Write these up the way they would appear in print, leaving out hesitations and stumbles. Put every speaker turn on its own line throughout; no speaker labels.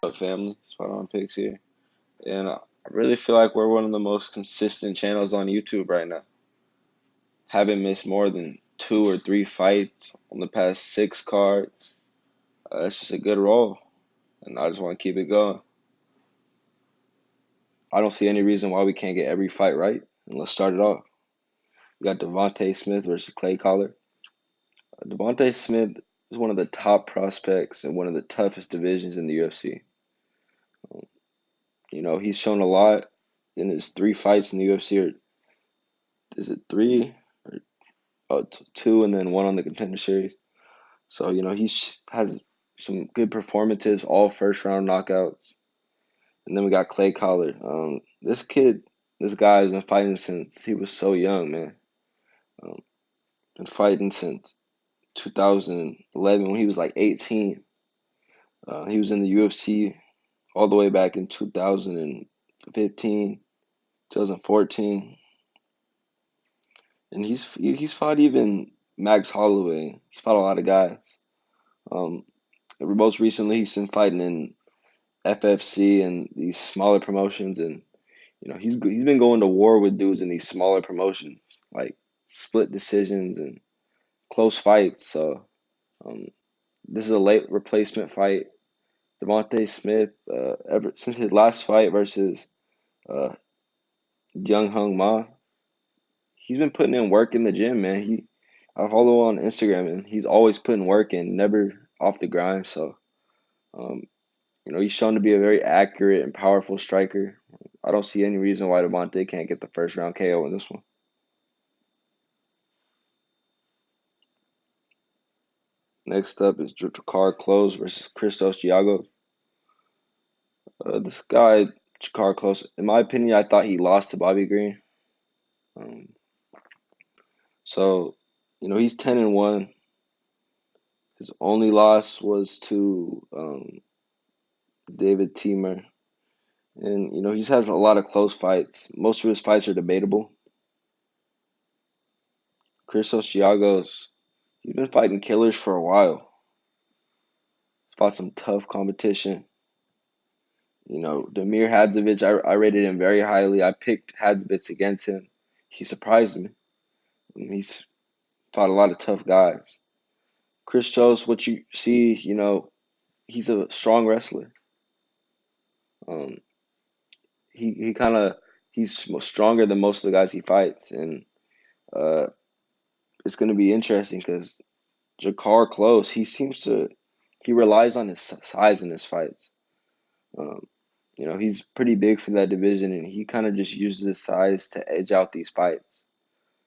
Up, family? Spot on picks here. And I really feel like we're one of the most consistent channels on YouTube right now. Haven't missed more than 2 or 3 fights on the past 6 cards. It's just a good roll, and I just want to keep it going. I don't see any reason why we can't get every fight right. And let's start it off. We got Devonte Smith versus Clay Collar. Devonte Smith is one of the top prospects in one of the toughest divisions in the UFC. He's shown a lot in his 3 fights in the UFC. Or is it 3? Or 2 and then 1 on the Contender Series. So, he has some good performances, all first round knockouts. And then we got Clay Collar. This guy has been fighting since he was so young, man. Been fighting since 2011 when he was like 18. He was in the UFC all the way back in 2015, 2014. And he's fought even Max Holloway. He's fought a lot of guys. Most recently, he's been fighting in FFC and these smaller promotions, and he's been going to war with dudes in these smaller promotions, like split decisions and close fights. So this is a late replacement fight. Devonte Smith, ever since his last fight versus uh, Jung Hung Ma, he's been putting in work in the gym, man. I follow on Instagram, and he's always putting work in, never off the grind. So he's shown to be a very accurate and powerful striker. I don't see any reason why Devonte can't get the first round KO in this one. Next up is Drakkar Klose versus Christos Giagos. This guy, Drakkar Klose, in my opinion, I thought he lost to Bobby Green. Um, so, he's 10-1. His only loss was to David Teemer. And, he has a lot of close fights. Most of his fights are debatable. Christos Giagos, he's been fighting killers for a while. He's fought some tough competition. Damir Hadzovic, I rated him very highly. I picked Hadzovic against him. He surprised me. He's fought a lot of tough guys. Christos, what you see, he's a strong wrestler. Um, he's stronger than most of the guys he fights, and it's going to be interesting because Drakkar Klose, he relies on his size in his fights. He's pretty big for that division, and he kind of just uses his size to edge out these fights.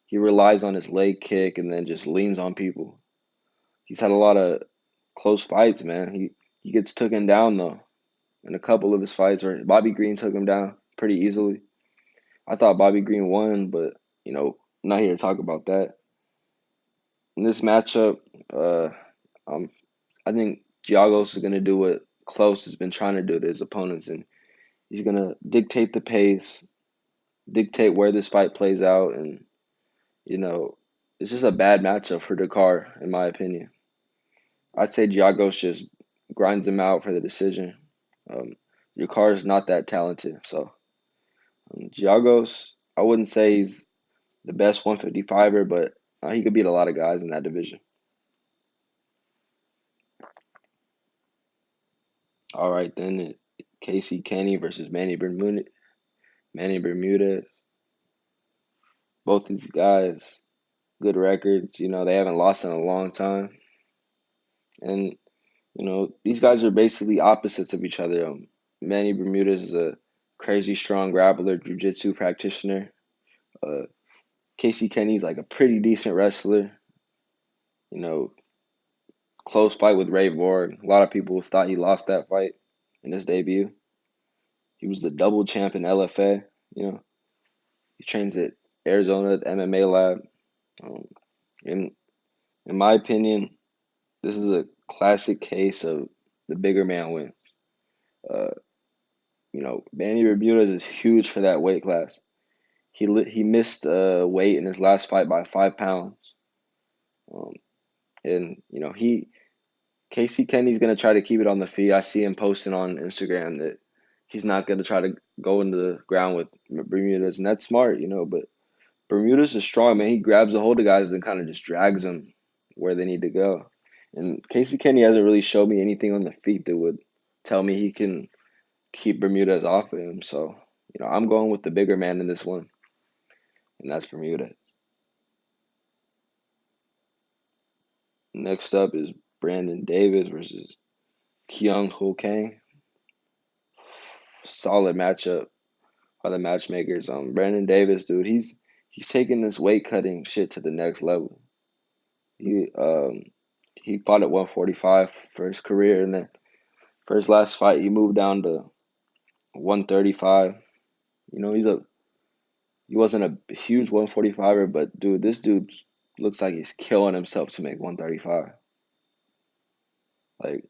He relies on his leg kick and then just leans on people. He's had a lot of close fights, man. He gets taken down, though, in a couple of his fights, where Bobby Green took him down pretty easily. I thought Bobby Green won, but, I'm not here to talk about that. In this matchup, I think Giagos is going to do what Klose has been trying to do to his opponents, and he's going to dictate the pace, dictate where this fight plays out, and, it's just a bad matchup for Drakkar, in my opinion. I'd say Giagos just grinds him out for the decision. Drakkar is not that talented, so Giagos, I wouldn't say he's the best 155er, but he could beat a lot of guys in that division. All right, then Casey Kenney versus Manny Bermudez. Both these guys, good records. They haven't lost in a long time. And, these guys are basically opposites of each other. Manny Bermudez is a crazy strong grappler, jiu-jitsu practitioner. Casey Kenney's like a pretty decent wrestler. Close fight with Ray Borg. A lot of people thought he lost that fight in his debut. He was the double champ in LFA. He trains at Arizona MMA lab. In my opinion, this is a classic case of the bigger man wins. Manny Bermudez is huge for that weight class. He missed weight in his last fight by 5 pounds. And he Casey Kenny's gonna try to keep it on the feet. I see him posting on Instagram that he's not gonna try to go into the ground with Bermudez, and that's smart, But Bermudez is strong, man. He grabs a hold of guys and kind of just drags them where they need to go. And Casey Kenny hasn't really showed me anything on the feet that would tell me he can keep Bermudez off of him. So, I'm going with the bigger man in this one, and that's Bermudez. Next up is Brandon Davis versus Kyung Kang. Solid matchup by the matchmakers. Brandon Davis, dude, he's taking this weight cutting shit to the next level. He he fought at 145 for his career, and then for his last fight, he moved down to 135. He wasn't a huge 145er, but dude, this dude looks like he's killing himself to make 135. Like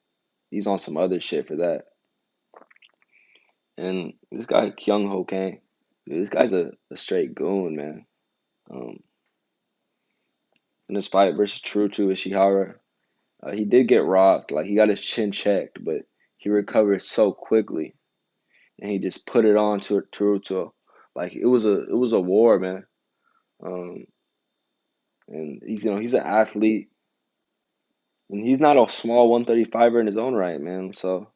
he's on some other shit for that. And this guy Kyung Ho Kang, dude, this guy's a straight goon, man. Um, in this fight versus True Ishihara, he did get rocked. Like he got his chin checked, but he recovered so quickly, and he just put it on to Taruto. Like it was a war, man. Um, and he's an athlete, and he's not a small 135er in his own right, man. So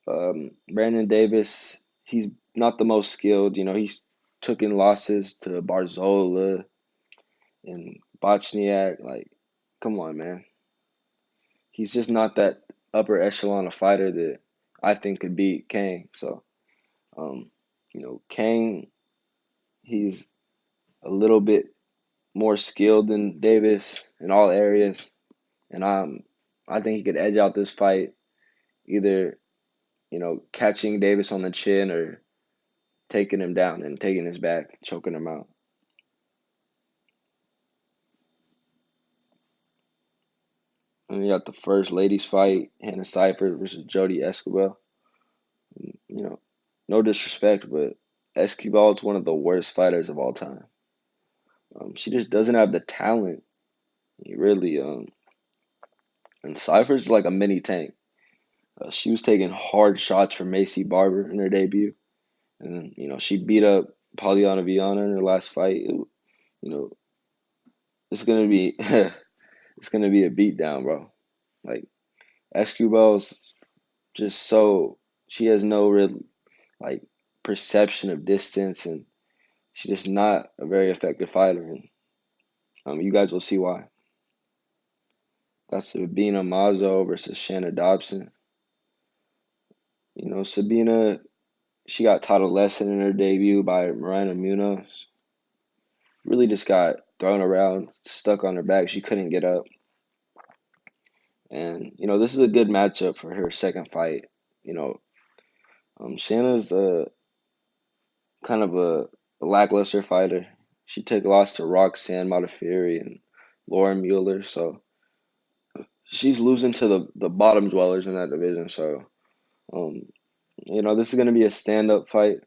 Brandon Davis, he's not the most skilled. He's taken losses to Barzola and Bochniak. Like, come on, man. He's just not that upper echelon of fighter that I think could beat Kang. So, um, Kang, he's a little bit more skilled than Davis in all areas, and I think he could edge out this fight either catching Davis on the chin or taking him down and taking his back, choking him out. And you got the first ladies fight, Hannah Cifers versus Jodie Esquibel. You know, no disrespect, but Esquibel is one of the worst fighters of all time. She just doesn't have the talent. Really, and Cifers is like a mini tank. She was taking hard shots from Macy Barber in her debut, and she beat up Polyana Viana in her last fight. You know, it's gonna be it's gonna be a beatdown, bro. Like Esquibel's just so she has no real like perception of distance, and she's just not a very effective fighter. And you guys will see why. That's Sabina Mazo versus Shana Dobson. Sabina, she got taught a lesson in her debut by Miranda Munoz. Really just got thrown around, stuck on her back. She couldn't get up. And, this is a good matchup for her second fight. You know, Shana's kind of a lackluster fighter. She took a loss to Roxanne Modafferi and Lauren Mueller, so she's losing to the bottom dwellers in that division. So, this is going to be a stand-up fight.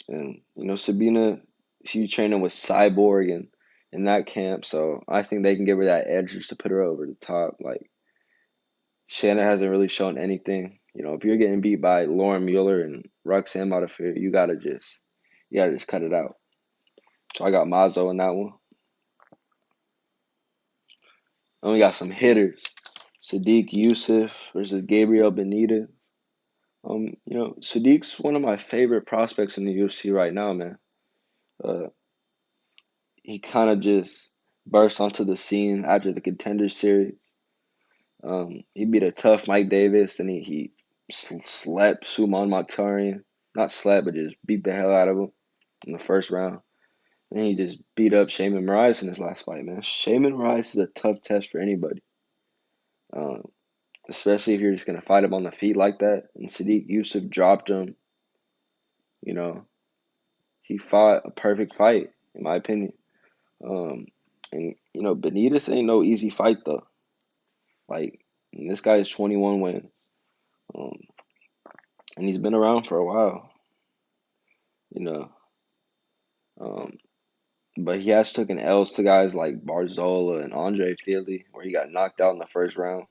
And, Sabina, she's training with Cyborg and in that camp, so I think they can give her that edge just to put her over the top. Like, Shanna hasn't really shown anything. If you're getting beat by Lauren Mueller and Roxanne Modafferi, you gotta just cut it out. So I got Mazo in that one. And we got some hitters. Sodiq Yusuff versus Gabriel Benitez. Sodiq's one of my favorite prospects in the UFC right now, man. Uh, he kind of just burst onto the scene after the Contender Series. He beat a tough Mike Davis, and he slept Suman Mokhtarian. Not slept, but just beat the hell out of him in the first round. And he just beat up Shaman Moraes in his last fight, man. Shaman Moraes is a tough test for anybody. Um, Especially if you're just gonna fight him on the feet like that. And Sodiq Yusuff dropped him. You know, he fought a perfect fight, in my opinion. Um, and Benitez ain't no easy fight though. Like, this guy has 21 wins, um, and he's been around for a while. You know, um, but he has taken L's to guys like Barzola and Andre Fili, where he got knocked out in the first round.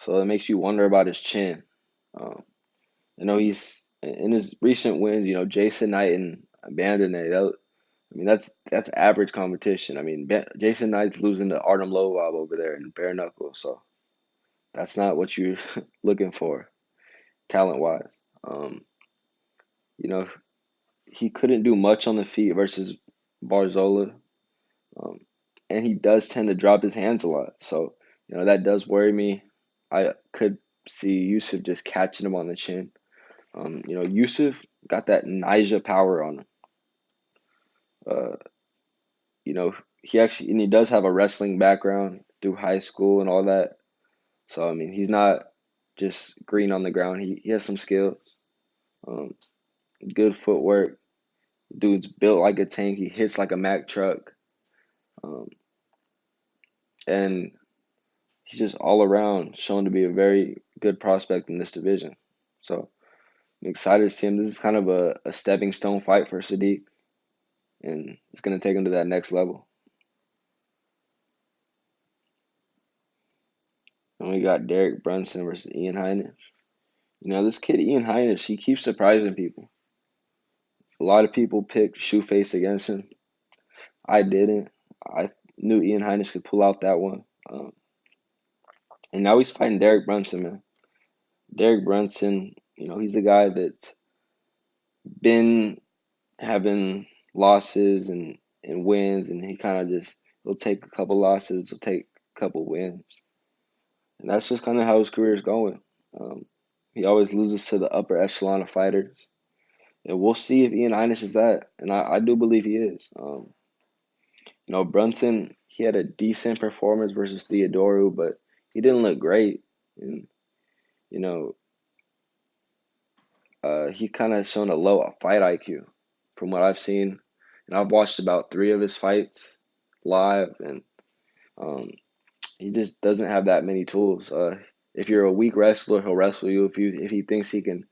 So it makes you wonder about his chin. Um, I know he's in his recent wins. Jason Knight and Bandone. That's average competition. Jason Knight's losing to Artem Lovov over there in bare knuckle, so that's not what you're looking for talent wise. You know, he couldn't do much on the feet versus Barzola, um, and he does tend to drop his hands a lot. So that does worry me. I could see Yusuff just catching him on the chin. Yusuff got that Nyjah power on him. Uh, you know, he does have a wrestling background through high school and all that. So he's not just green on the ground. He has some skills. Um, Good footwork. Dude's built like a tank. He hits like a Mack truck. Um, and he's just all around shown to be a very good prospect in this division. So I'm excited to see him. This is kind of a stepping stone fight for Sodiq, and it's going to take him to that next level. And we got Derek Brunson versus Ian Heinisch. This kid Ian Heinisch, he keeps surprising people. A lot of people picked Shoeface against him. I didn't. I knew Ian Heinisch could pull out that one. And now he's fighting Derek Brunson, man. Derek Brunson, he's a guy that's been having losses and wins, and he kind of just he'll take a couple losses, he'll take a couple wins, and that's just kind of how his career is going. Um, he always loses to the upper echelon of fighters, and we'll see if Ian Heinisch is that, and I do believe he is. Brunson, he had a decent performance versus Theodorou, but he didn't look great, and you know he kind of shown a low fight IQ from what I've seen, and I've watched about 3 of his fights live, and um, he just doesn't have that many tools. If you're a weak wrestler, he'll wrestle you. If he thinks he can,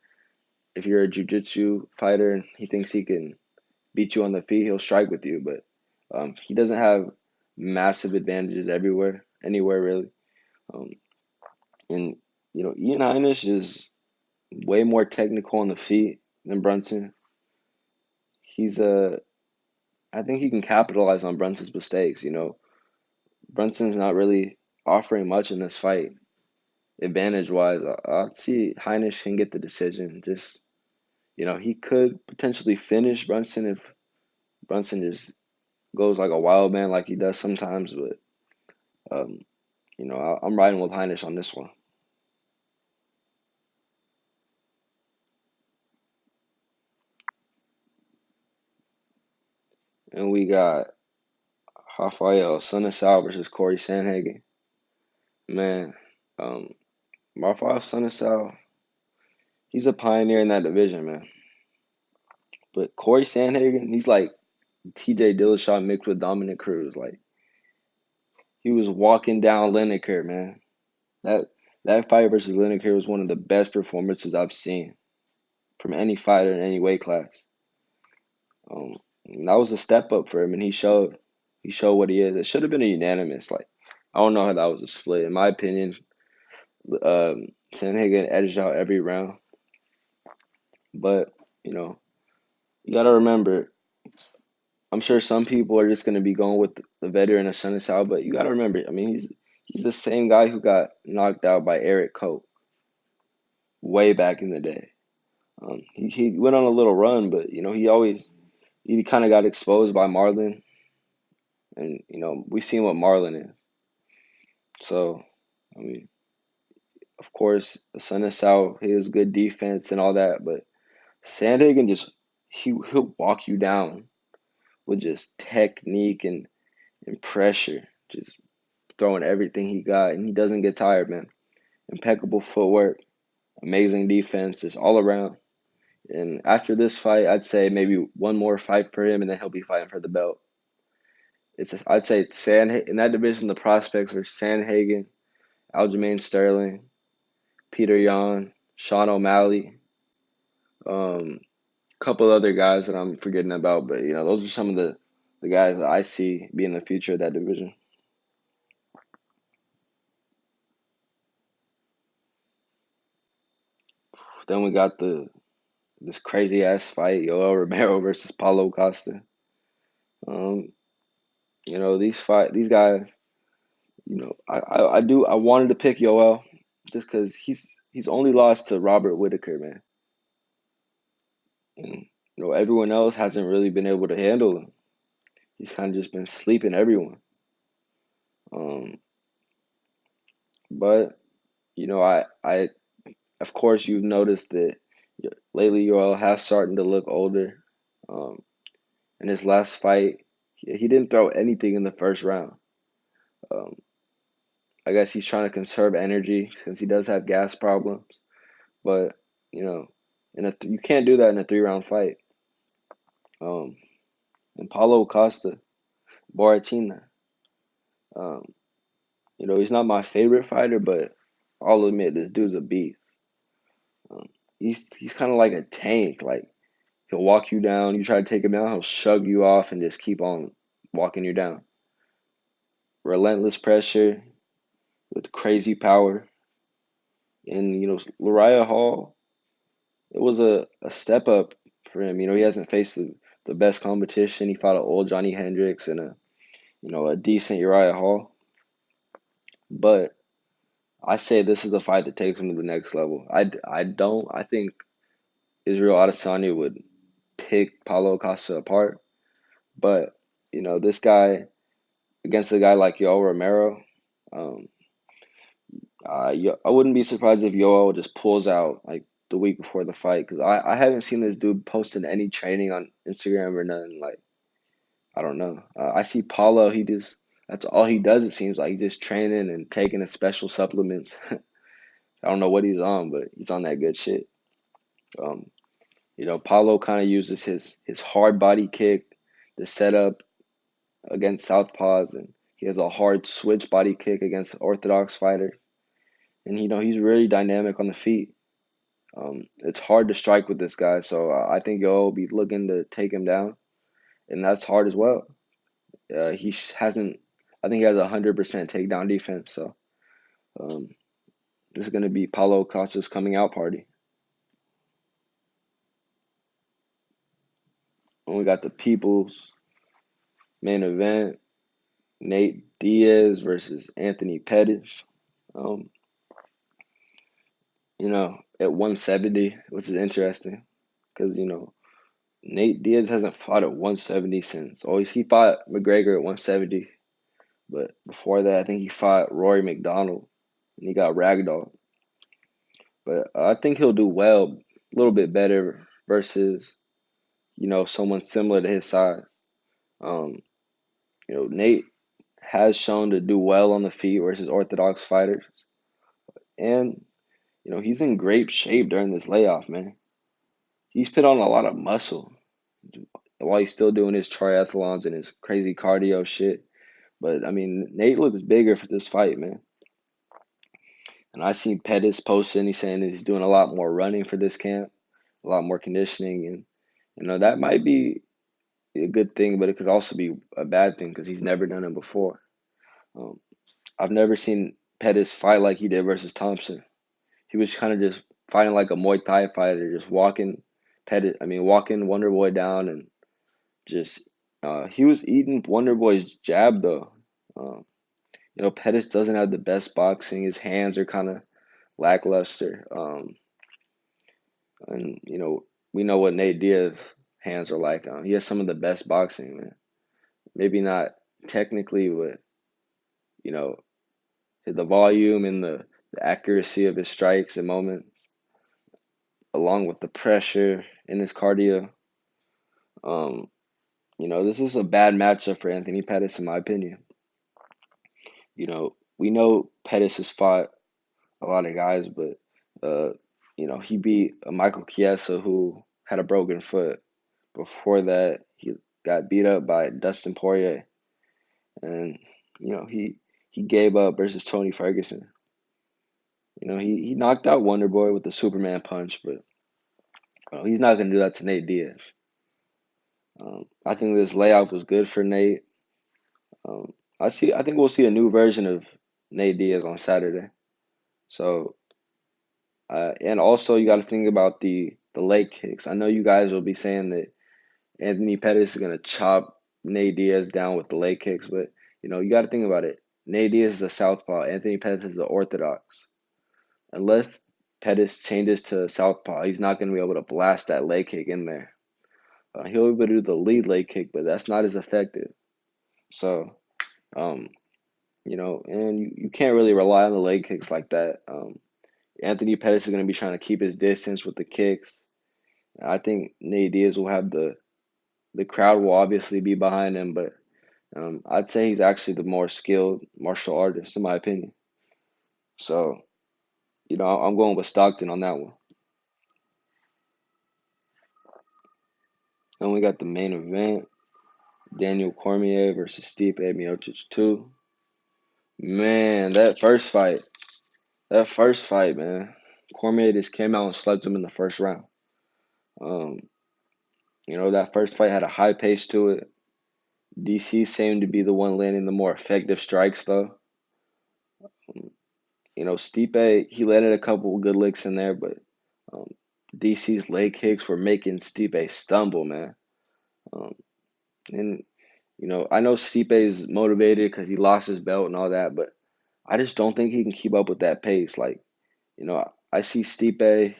if you're a jiu-jitsu fighter and he thinks he can beat you on the feet, he'll strike with you. But he doesn't have massive advantages anywhere really. Um, and Ian Heinisch is way more technical on the feet than Brunson. He's I think he can capitalize on Brunson's mistakes. Brunson's not really offering much in this fight, advantage wise. I'd see Heinisch can get the decision. Just he could potentially finish Brunson if Brunson just goes like a wild man like he does sometimes. But um, I'm riding with Heinisch on this one. And we got Raphael Sandhagen versus Cory Sandhagen. Man, um, Raphael Sandhagen, he's a pioneer in that division, man. But Cory Sandhagen, he's like TJ Dillashaw mixed with Dominic Cruz. Like he was walking down Lineker, man. That that fight versus Lineker was one of the best performances I've seen from any fighter in any weight class. And that was a step up for him, and he showed what he is. It should have been a unanimous. Like I don't know how that was a split. In my opinion, Sandhagen edged out every round. But you got to remember, I'm sure some people are just going to be going with the veteran of Assunção, but you got to remember, he's the same guy who got knocked out by Eric Koch way back in the day. He went on a little run, but he kind of got exposed by Marlon, and we seen what Marlon is. So I mean, of course, Assunção, he has good defense and all that, but Sandhagen he'll walk you down with just technique and pressure, just throwing everything he got, and he doesn't get tired, man. Impeccable footwork, amazing defense, just all around. And after this fight, I'd say maybe one more fight for him, and then he'll be fighting for the belt. I'd say it's Sandhagen in that division. The prospects are Sandhagen, Aljamain Sterling, Peter Yan, Sean O'Malley, couple other guys that I'm forgetting about, but those are some of the guys that I see being the future of that division. Then we got this crazy ass fight, Yoel Romero versus Paulo Costa. Um, these guys, I wanted to pick Yoel just because he's only lost to Robert Whitaker, man. And everyone else hasn't really been able to handle him. He's kind of just been sleeping everyone. Um, but I of course you've noticed that lately Yoel has starting to look older. Um, in his last fight, he didn't throw anything in the first round. Um, I guess he's trying to conserve energy since he does have gas problems. But you know, you can't do that in a 3 round fight. Um, and Paulo Costa, Boratina. Um, he's not my favorite fighter, but I'll admit this dude's a beast. Um, he's kind of like a tank. Like he'll walk you down. You try to take him down, he'll shove you off and just keep on walking you down. Relentless pressure with crazy power. And Uriah Hall, it was a step up for him. He hasn't faced the best competition. He fought an old Johnny Hendricks and a decent Uriah Hall. But I say this is the fight that takes him to the next level. I think Israel Adesanya would pick Paulo Costa apart. But, this guy against a guy like Yoel Romero, um, I wouldn't be surprised if Yoel just pulls out like the week before the fight because I haven't seen this dude posting any training on Instagram or nothing. Like, I don't know. I see Paulo, that's all he does, it seems like. He's just training and taking his special supplements. I don't know what he's on, but he's on that good shit. Um, Paulo kind of uses his hard body kick to set up against southpaws, and he has a hard switch body kick against orthodox fighters. And he's really dynamic on the feet. It's hard to strike with this guy, so I think Yo will be looking to take him down, and that's hard as well. He hasn't. I think he has 100% takedown defense, so um, this is going to be Paulo Costa's coming out party. And we got the People's main event: Nate Diaz versus Anthony Pettis. Um, at 170, which is interesting because Nate Diaz hasn't fought at 170 since. Always he fought McGregor at 170, but before that, I think he fought Rory McDonald and he got ragdolled. But I think he'll do well, a little bit better versus someone similar to his size. Um, Nate has shown to do well on the feet versus orthodox fighters, and he's in great shape during this layoff, man. He's put on a lot of muscle while he's still doing his triathlons and his crazy cardio shit. But I mean, Nate looks bigger for this fight, man. And I seen Pettis posting, he's saying that he's doing a lot more running for this camp, a lot more conditioning, and that might be a good thing, but it could also be a bad thing because he's never done it before. Um, I've never seen Pettis fight like he did versus Thompson. He was kind of just fighting like a Muay Thai fighter, just walking Wonder Boy down and just he was eating Wonder Boy's jab though. Um, Pettis doesn't have the best boxing. His hands are kind of lackluster. And we know what Nate Diaz's hands are like. He has some of the best boxing, man. Maybe not technically, but you know the volume and the accuracy of his strikes and moments, along with the pressure in his cardio. Um, this is a bad matchup for Anthony Pettis, in my opinion. We know Pettis has fought a lot of guys, but he beat Michael Chiesa who had a broken foot. Before that, he got beat up by Dustin Poirier, and he gave up versus Tony Ferguson. He knocked out Wonder Boy with the Superman punch, but he's not gonna do that to Nate Diaz. I think this layoff was good for Nate. I think we'll see a new version of Nate Diaz on Saturday. So, and also you got to think about the leg kicks. I know you guys will be saying that Anthony Pettis is gonna chop Nate Diaz down with the leg kicks, but you got to think about it. Nate Diaz is a southpaw. Anthony Pettis is the orthodox. Unless Pettis changes to southpaw, he's not gonna be able to blast that leg kick in there. He'll be able to do the lead leg kick, but that's not as effective. So, um, and you can't really rely on the leg kicks like that. Anthony Pettis is going to be trying to keep his distance with the kicks. I think Nate Diaz will have the crowd will obviously be behind him, but I'd say he's actually the more skilled martial artist in my opinion. So, I'm going with Stockton on that one. And we got the main event, Daniel Cormier versus Stipe Miocic 2. Man, that first fight, man. Cormier just came out and slept him in the first round. Um, that first fight had a high pace to it. DC seemed to be the one landing the more effective strikes, though. Stipe, he landed a couple good licks in there, but um, DC's leg kicks were making Stipe stumble, man. Um, and, I know Stipe's motivated because he lost his belt and all that, but I just don't think he can keep up with that pace. Like, I see Stipe,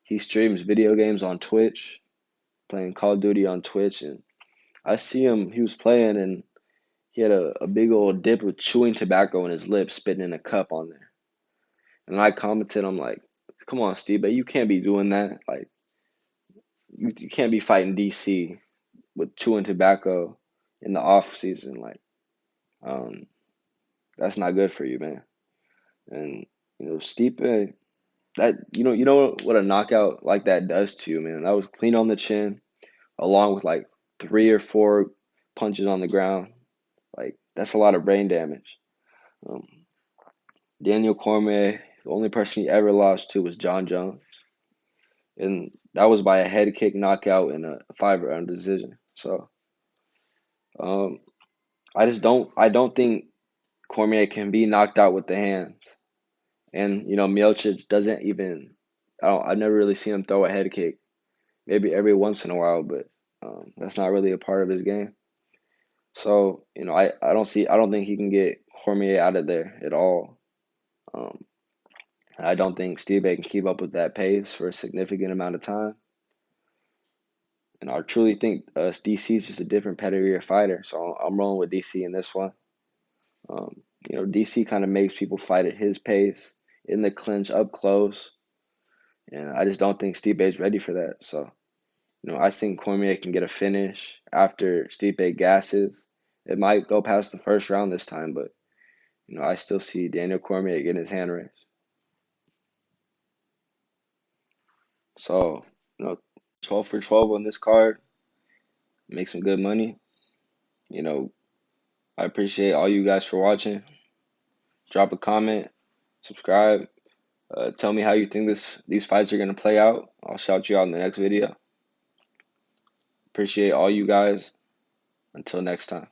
he streams video games on Twitch, playing Call of Duty on Twitch, and I see him, he was playing, and he had a big old dip with chewing tobacco in his lips, spitting in a cup on there. And I commented, I'm like, come on, Steve, you can't be doing that. Like, you can't be fighting DC with chewing tobacco in the off season. Like, um, that's not good for you, man. And Stipe, that you know what a knockout like that does to you, man. That was clean on the chin, along with like 3 or 4 punches on the ground. Like that's a lot of brain damage. Um, Daniel Cormier, the only person he ever lost to was John Jones, and that was by a head kick knockout in a 5 round decision. So, um, I don't think Cormier can be knocked out with the hands. And Miocic doesn't even. I've never really seen him throw a head kick. Maybe every once in a while, but that's not really a part of his game. So I don't think he can get Cormier out of there at all. Um, I don't think Steve can keep up with that pace for a significant amount of time. And I truly think DC is just a different pedigree of fighter. So I'm rolling with DC in this one. Um, DC kind of makes people fight at his pace in the clinch up close. And I just don't think Stipe is ready for that. So, I think Cormier can get a finish after Stipe gasses. It might go past the first round this time, but, I still see Daniel Cormier getting his hand raised. So, 12 for 12 on this card. Make some good money. I appreciate all you guys for watching. Drop a comment, subscribe. Tell me how you think these fights are gonna play out. I'll shout you out in the next video. Appreciate all you guys. Until next time.